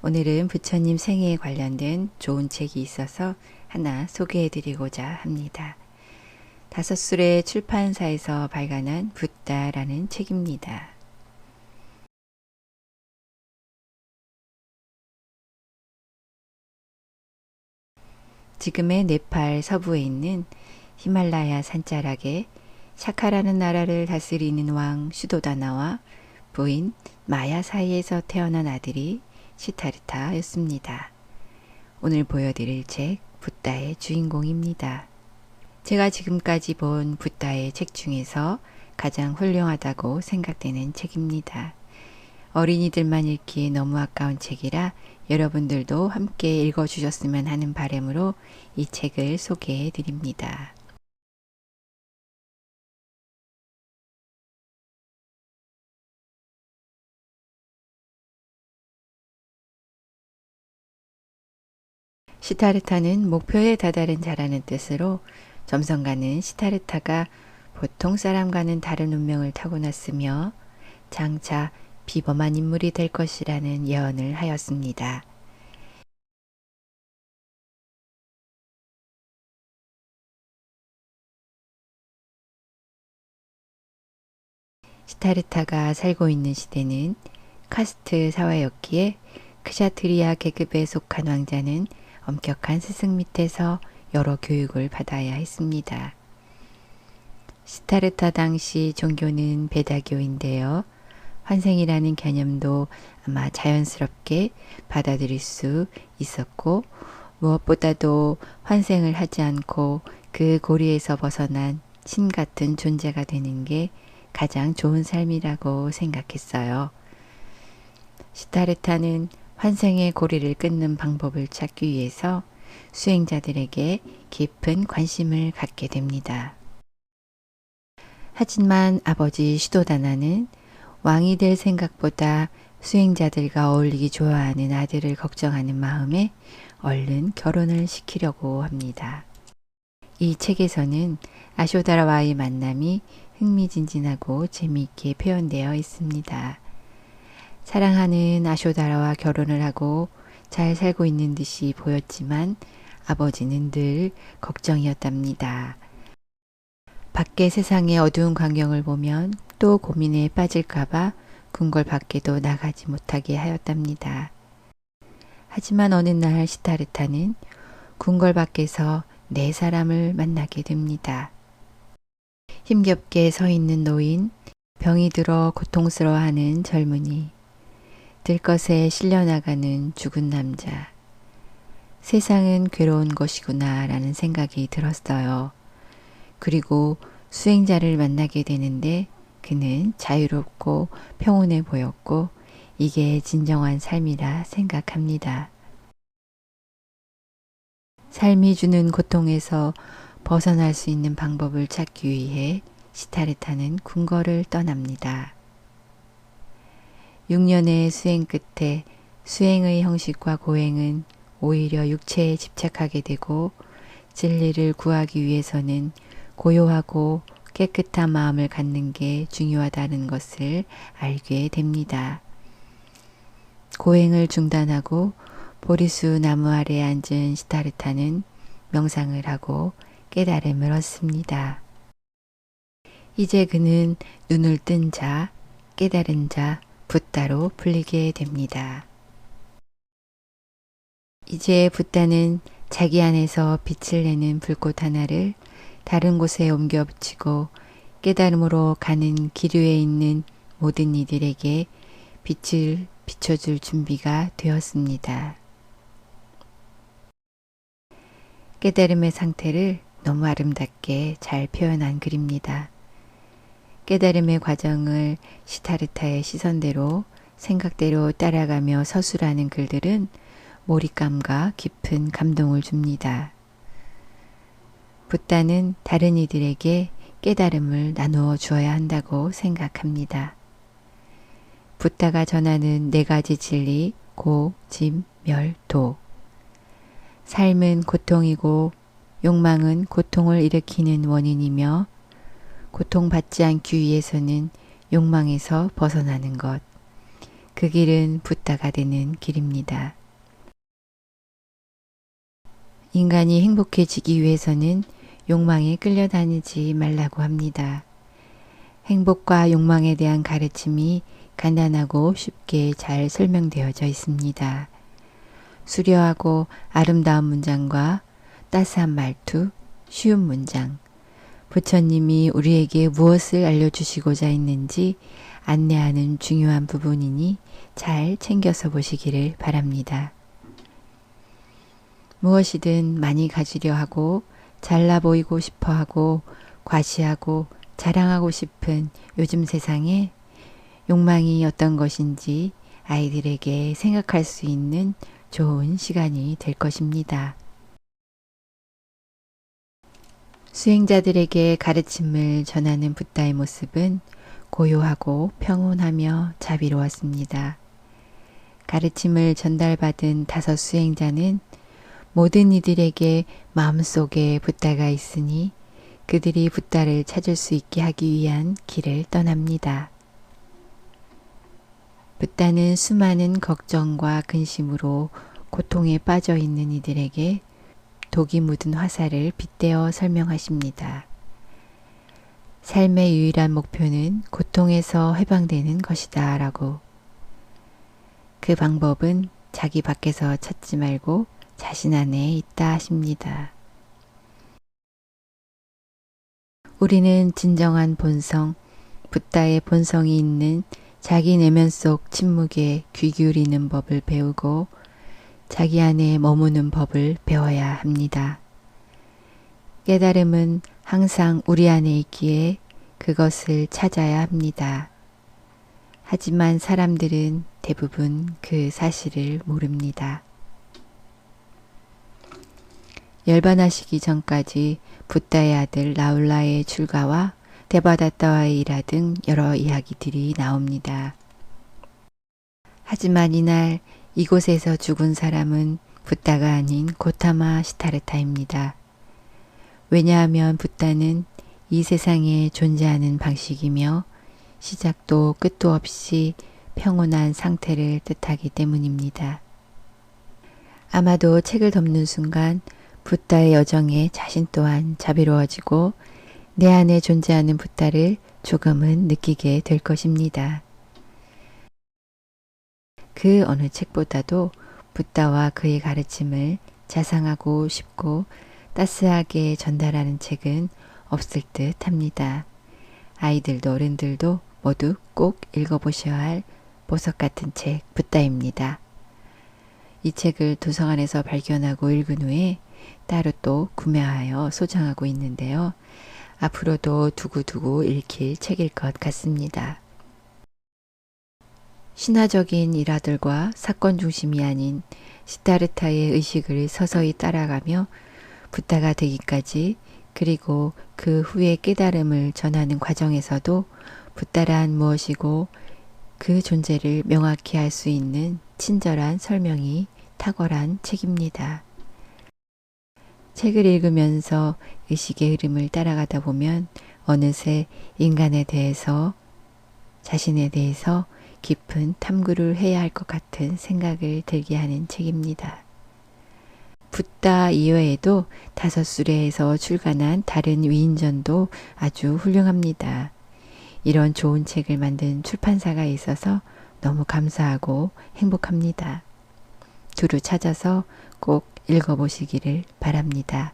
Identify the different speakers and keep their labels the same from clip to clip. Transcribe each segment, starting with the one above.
Speaker 1: 오늘은 부처님 생애에 관련된 좋은 책이 있어서 하나 소개해 드리고자 합니다. 다섯술의 출판사에서 발간한 붓다라는 책입니다. 지금의 네팔 서부에 있는 히말라야 산자락에 샤카라는 나라를 다스리는 왕 슈도다나와 부인 마야 사이에서 태어난 아들이 시타르타였습니다. 오늘 보여드릴 책 붓다의 주인공입니다. 제가 지금까지 본 붓다의 책 중에서 가장 훌륭하다고 생각되는 책입니다. 어린이들만 읽기에 너무 아까운 책이라 여러분들도 함께 읽어주셨으면 하는 바람으로 이 책을 소개해 드립니다. 시타르타는 목표에 다다른 자라는 뜻으로 점성가는 시타르타가 보통 사람과는 다른 운명을 타고났으며 장차 비범한 인물이 될 것이라는 예언을 하였습니다. 시타르타가 살고 있는 시대는 카스트 사회였기에 크샤트리아 계급에 속한 왕자는 엄격한 스승 밑에서 여러 교육을 받아야 했습니다. 시타르타 당시 종교는 베다교인데요. 환생이라는 개념도 아마 자연스럽게 받아들일 수 있었고 무엇보다도 환생을 하지 않고 그 고리에서 벗어난 신 같은 존재가 되는 게 가장 좋은 삶이라고 생각했어요. 시타르타는 환생의 고리를 끊는 방법을 찾기 위해서 수행자들에게 깊은 관심을 갖게 됩니다. 하지만 아버지 시도다나는 왕이 될 생각보다 수행자들과 어울리기 좋아하는 아들을 걱정하는 마음에 얼른 결혼을 시키려고 합니다. 이 책에서는 아쇼다라와의 만남이 흥미진진하고 재미있게 표현되어 있습니다. 사랑하는 아쇼다라와 결혼을 하고 잘 살고 있는 듯이 보였지만 아버지는 늘 걱정이었답니다. 밖의 세상의 어두운 광경을 보면 또 고민에 빠질까봐 궁궐 밖에도 나가지 못하게 하였답니다. 하지만 어느 날 시타르타는 궁궐 밖에서 네 사람을 만나게 됩니다. 힘겹게 서 있는 노인, 병이 들어 고통스러워하는 젊은이, 들것에 실려나가는 죽은 남자. 세상은 괴로운 것이구나 라는 생각이 들었어요. 그리고 수행자를 만나게 되는데 그는 자유롭고 평온해 보였고 이게 진정한 삶이라 생각합니다. 삶이 주는 고통에서 벗어날 수 있는 방법을 찾기 위해 시타르타는 궁궐을 떠납니다. 6년의 수행 끝에 수행의 형식과 고행은 오히려 육체에 집착하게 되고 진리를 구하기 위해서는 고요하고 깨끗한 마음을 갖는 게 중요하다는 것을 알게 됩니다. 고행을 중단하고 보리수 나무 아래에 앉은 시타르타는 명상을 하고 깨달음을 얻습니다. 이제 그는 눈을 뜬 자, 깨달은 자, 붓다로 불리게 됩니다. 이제 붓다는 자기 안에서 빛을 내는 불꽃 하나를 다른 곳에 옮겨 붙이고 깨달음으로 가는 기류에 있는 모든 이들에게 빛을 비춰줄 준비가 되었습니다. 깨달음의 상태를 너무 아름답게 잘 표현한 글입니다. 깨달음의 과정을 시타르타의 시선대로 생각대로 따라가며 서술하는 글들은 몰입감과 깊은 감동을 줍니다. 붓다는 다른 이들에게 깨달음을 나누어 주어야 한다고 생각합니다. 붓다가 전하는 네 가지 진리, 고, 집, 멸, 도. 삶은 고통이고 욕망은 고통을 일으키는 원인이며 고통받지 않기 위해서는 욕망에서 벗어나는 것, 그 길은 붓다가 되는 길입니다. 인간이 행복해지기 위해서는 욕망에 끌려다니지 말라고 합니다. 행복과 욕망에 대한 가르침이 간단하고 쉽게 잘 설명되어져 있습니다. 수려하고 아름다운 문장과 따스한 말투, 쉬운 문장, 부처님이 우리에게 무엇을 알려주시고자 했는지 안내하는 중요한 부분이니 잘 챙겨서 보시기를 바랍니다. 무엇이든 많이 가지려 하고 잘나 보이고 싶어 하고 과시하고 자랑하고 싶은 요즘 세상에 욕망이 어떤 것인지 아이들에게 생각할 수 있는 좋은 시간이 될 것입니다. 수행자들에게 가르침을 전하는 붓다의 모습은 고요하고 평온하며 자비로웠습니다. 가르침을 전달받은 5 수행자는 모든 이들에게 마음속에 붓다가 있으니 그들이 붓다를 찾을 수 있게 하기 위한 길을 떠납니다. 붓다는 수많은 걱정과 근심으로 고통에 빠져 있는 이들에게 독이 묻은 화살을 빗대어 설명하십니다. 삶의 유일한 목표는 고통에서 해방되는 것이다 라고. 그 방법은 자기 밖에서 찾지 말고 자신 안에 있다 하십니다. 우리는 진정한 본성, 붓다의 본성이 있는 자기 내면 속 침묵에 귀 기울이는 법을 배우고 자기 안에 머무는 법을 배워야 합니다. 깨달음은 항상 우리 안에 있기에 그것을 찾아야 합니다. 하지만 사람들은 대부분 그 사실을 모릅니다. 열반하시기 전까지 붓다의 아들 라울라의 출가와 데바다타와의 일화 등 여러 이야기들이 나옵니다. 하지만 이날 이곳에서 죽은 사람은 붓다가 아닌 고타마 시타르타입니다. 왜냐하면 붓다는 이 세상에 존재하는 방식이며 시작도 끝도 없이 평온한 상태를 뜻하기 때문입니다. 아마도 책을 덮는 순간 붓다의 여정에 자신 또한 자비로워지고 내 안에 존재하는 붓다를 조금은 느끼게 될 것입니다. 그 어느 책보다도 붓다와 그의 가르침을 자상하고 쉽고 따스하게 전달하는 책은 없을 듯 합니다. 아이들도 어른들도 모두 꼭 읽어보셔야 할 보석 같은 책 붓다입니다. 이 책을 도서관에서 발견하고 읽은 후에 따로 또 구매하여 소장하고 있는데요. 앞으로도 두고두고 읽힐 책일 것 같습니다. 신화적인 일화들과 사건 중심이 아닌 시타르타의 의식을 서서히 따라가며 붓다가 되기까지 그리고 그 후에 깨달음을 전하는 과정에서도 붓다란 무엇이고 그 존재를 명확히 알 수 있는 친절한 설명이 탁월한 책입니다. 책을 읽으면서 의식의 흐름을 따라가다 보면 어느새 인간에 대해서 자신에 대해서 깊은 탐구를 해야 할 것 같은 생각을 들게 하는 책입니다. 붓다 이외에도 5 수레에서 출간한 다른 위인전도 아주 훌륭합니다. 이런 좋은 책을 만든 출판사가 있어서 너무 감사하고 행복합니다. 두루 찾아서 꼭 읽어보시기를 바랍니다.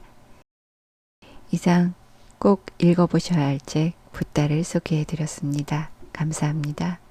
Speaker 1: 이상 꼭 읽어보셔야 할 책 붓다를 소개해드렸습니다. 감사합니다.